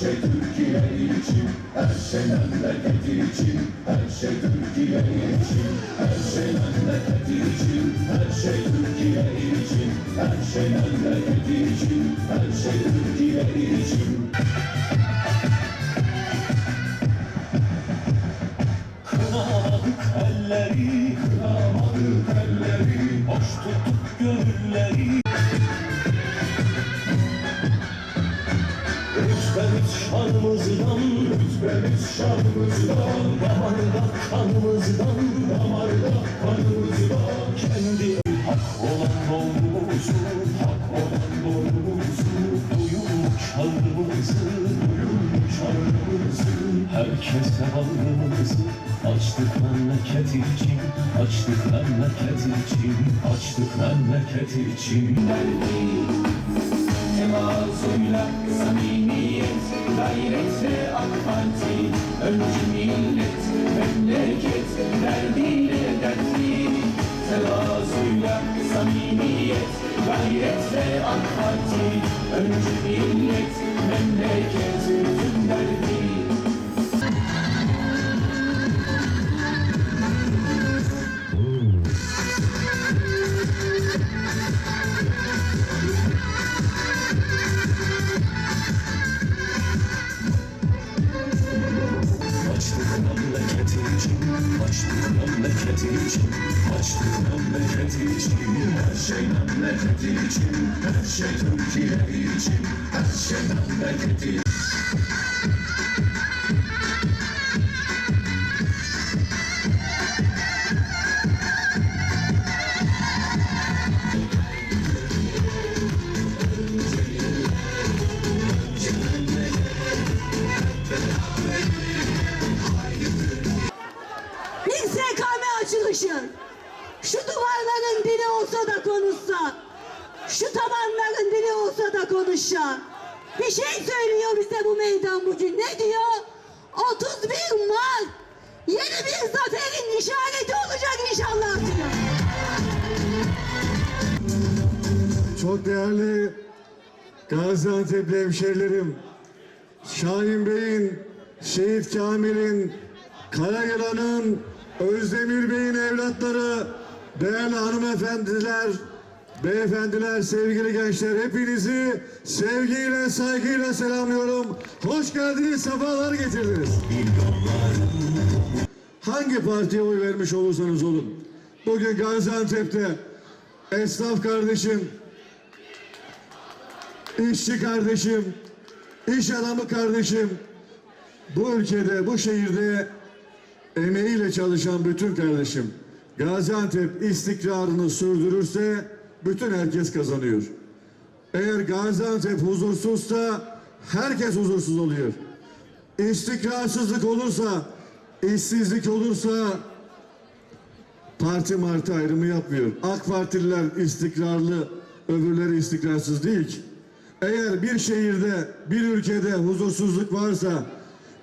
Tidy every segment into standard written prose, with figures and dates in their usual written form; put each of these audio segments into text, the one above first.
şey Türkiye için, her şey memleketi için, her şey Türkiye için, her şey memleketi için, her şey Türkiye için, her şey memleketi için, her şey Türkiye için. Kıramadık elleri, kıramadık elleri, hoş tuttuk gönülleri. Rütbemiz şanımızdan, rütbemiz şanımızdan, damarda kanımızdan, damarda kanımızdan. Kendi hak olan doğrumuzu, hak olan doğrumuzu, duyun çağrımızı, duyun çağrımızı. Herkese bağrımızı açtık memleket için, açtık memleket için, açtık memleket için. Temasıyla samimiyet, gayretle AK Parti, öncü millet, memleket, derdiyle dertli. Temasıyla samimiyet, gayretle AK Parti, öncü millet, memleket, tüm derdi. Açtık memleketi için, açtık memleketi için, açtık memleketi için. Her şey memleketi için, her şey Türkiye için, her şey memleketi için. Açılışı, şu duvarların dili olsa da konuşsa, şu tavanların dili olsa da konuşsa, bir şey söylüyor bize bu meydan bugün. Ne diyor? 31 Mart yeni bir zaferin işareti olacak inşallah diyor. Çok değerli Gaziantep'li hemşehrilerim, Şahin Bey'in, Şehit Kamil'in, Karayılan'ın, Özdemir Bey'in evlatları, değerli hanımefendiler, beyefendiler, sevgili gençler, hepinizi sevgiyle, saygıyla selamlıyorum. Hoş geldiniz, sefalar getirdiniz. Hangi partiye oy vermiş olursanız olun, bugün Gaziantep'te esnaf kardeşim, işçi kardeşim, iş adamı kardeşim, bu ülkede, bu şehirde emeğiyle çalışan bütün kardeşim, Gaziantep istikrarını sürdürürse bütün herkes kazanıyor. Eğer Gaziantep huzursuzsa herkes huzursuz oluyor. İstikrarsızlık olursa, işsizlik olursa parti martı ayrımı yapmıyor. AK Partililer istikrarlı, öbürleri istikrarsız değil ki. Eğer bir şehirde, bir ülkede huzursuzluk varsa,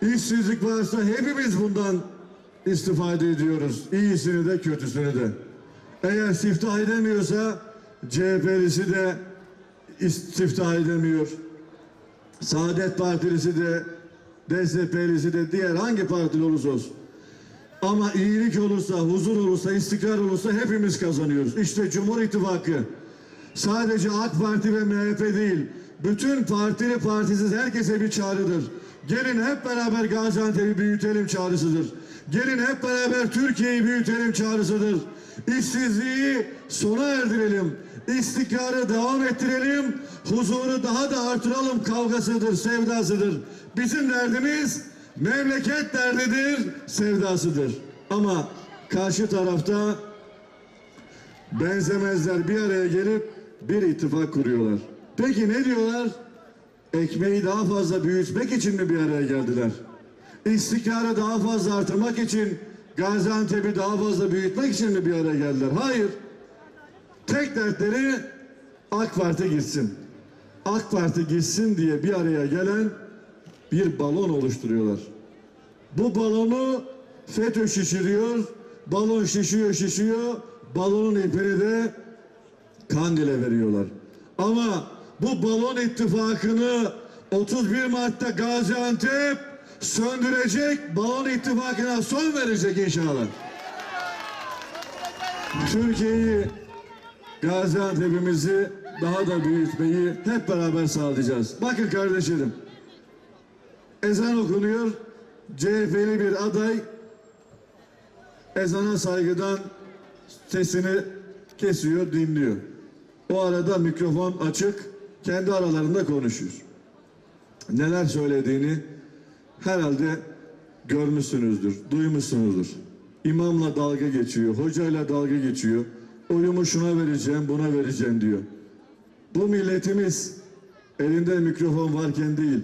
işsizlik varsa hepimiz bundan istifade ediyoruz. İyisini de kötüsünü de. Eğer istiftah edemiyorsa CHP'lisi de istiftah edemiyor. Saadet Partilisi de, DSP'lisi de, diğer hangi partili olursa olsun. Ama iyilik olursa, huzur olursa, istikrar olursa hepimiz kazanıyoruz. İşte Cumhur İttifakı sadece AK Parti ve MHP değil, bütün partili partisiz herkese bir çağrıdır. Gelin hep beraber Gaziantep'i büyütelim çağrısıdır. Gelin hep beraber Türkiye'yi büyütelim çağrısıdır. İşsizliği sona erdirelim. İstikrarı devam ettirelim. Huzuru daha da artıralım kavgasıdır, sevdasıdır. Bizim derdimiz memleket derdidir, sevdasıdır. Ama karşı tarafta benzemezler bir araya gelip bir ittifak kuruyorlar. Peki ne diyorlar? Ekmeği daha fazla büyütmek için mi bir araya geldiler? İstikrarı daha fazla artırmak için, Gaziantep'i daha fazla büyütmek için mi bir araya geldiler? Hayır. Tek dertleri AK Parti gitsin. AK Parti gitsin diye bir araya gelen bir balon oluşturuyorlar. Bu balonu FETÖ şişiriyor, balon şişiyor, balonun ipini de Kandil'e veriyorlar. Ama bu balon ittifakını 31 Mart'ta Gaziantep söndürecek, balon ittifakına son verecek inşallah. Türkiye'yi, Gaziantep'imizi daha da büyütmeyi hep beraber sağlayacağız. Bakın kardeşlerim, ezan okunuyor, CHP'li bir aday ezana saygıdan sesini kesiyor, dinliyor. O arada mikrofon açık, kendi aralarında konuşuyor. Neler söylediğini herhalde görmüşsünüzdür, duymuşsunuzdur. İmamla dalga geçiyor, hocayla dalga geçiyor. Oyumu şuna vereceğim, buna vereceğim diyor. Bu milletimiz elinde mikrofon varken değil,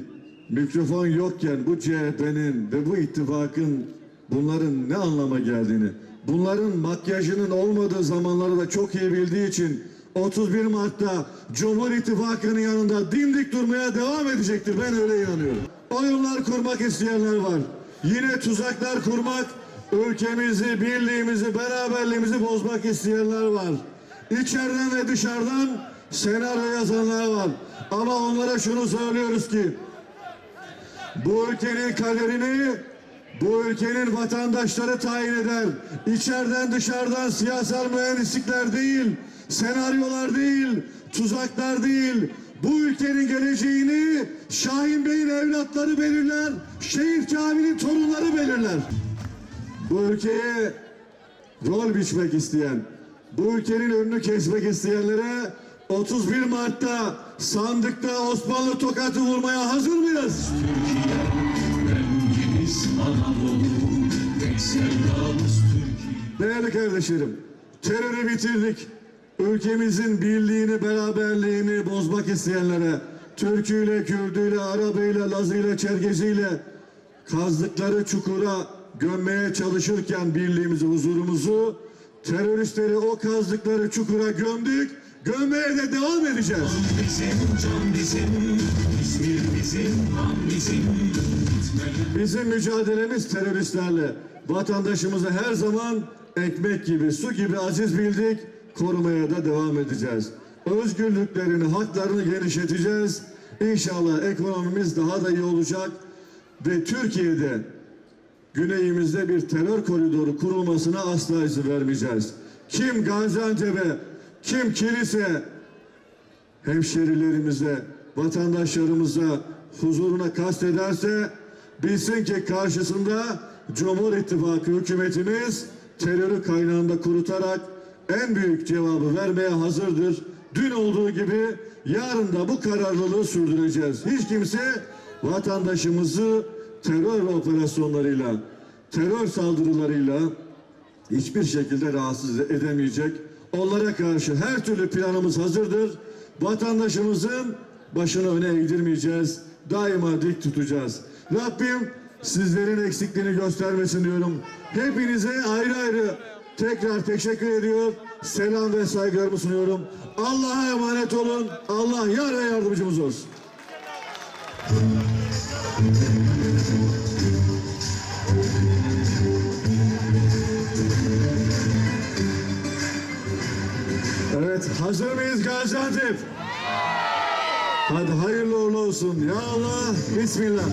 mikrofon yokken bu CHP'nin ve bu ittifakın bunların ne anlama geldiğini, bunların makyajının olmadığı zamanları da çok iyi bildiği için 31 Mart'ta Cumhur İttifakı'nın yanında dimdik durmaya devam edecektir. Ben öyle inanıyorum. Oyunlar kurmak isteyenler var. Yine tuzaklar kurmak, ülkemizi, birliğimizi, beraberliğimizi bozmak isteyenler var. İçeriden ve dışarıdan senaryo yazanlar var. Ama onlara şunu söylüyoruz ki bu ülkenin kaderini bu ülkenin vatandaşları tayin eder. İçeriden dışarıdan siyasal mühendislikler değil, senaryolar değil, tuzaklar değil. Bu ülkenin geleceğini Şahin Bey'in evlatları belirler, Şehit Kamil'in torunları belirler. Bu ülkeye rol biçmek isteyen, bu ülkenin önünü kesmek isteyenlere 31 Mart'ta sandıkta Osmanlı tokatı vurmaya hazır mıyız? Değerli kardeşlerim, terörü bitirdik. Ülkemizin birliğini, beraberliğini bozmak isteyenlere, Türküyle, Kürdüyle, Arabıyla, Lazıyla, Çerkeziyle kazdıkları çukura gömmeye çalışırken birliğimizi, huzurumuzu, teröristleri o kazdıkları çukura gömdük, gömmeye de devam edeceğiz. Bizim, can bizim, İzmir bizim, an bizim. Bizim mücadelemiz teröristlerle. Vatandaşımızı her zaman ekmek gibi, su gibi aziz bildik, korumaya da devam edeceğiz. Özgürlüklerini, haklarını genişleteceğiz. İnşallah ekonomimiz daha da iyi olacak ve Türkiye'de güneyimizde bir terör koridoru kurulmasına asla izin vermeyeceğiz. Kim Gaziantep'e, kim kilise, hemşerilerimize, vatandaşlarımıza huzuruna kastederse bilsin ki karşısında Cumhur İttifakı hükümetimiz terörü kaynağında kurutarak en büyük cevabı vermeye hazırdır. Dün olduğu gibi yarın da bu kararlılığı sürdüreceğiz. Hiç kimse vatandaşımızı terör operasyonlarıyla, terör saldırılarıyla hiçbir şekilde rahatsız edemeyecek. Onlara karşı her türlü planımız hazırdır. Vatandaşımızın başını öne eğdirmeyeceğiz. Daima dik tutacağız. Rabbim sizlerin eksikliğini göstermesin diyorum. Hepinize ayrı ayrı tekrar teşekkür ediyor. Selam ve saygılarımı sunuyorum. Allah'a emanet olun. Allah yar ve yardımcımız olsun. Evet, hazır mıyız Gaziantep? Hadi hayırlı uğurlu olsun. Ya Allah, Bismillah.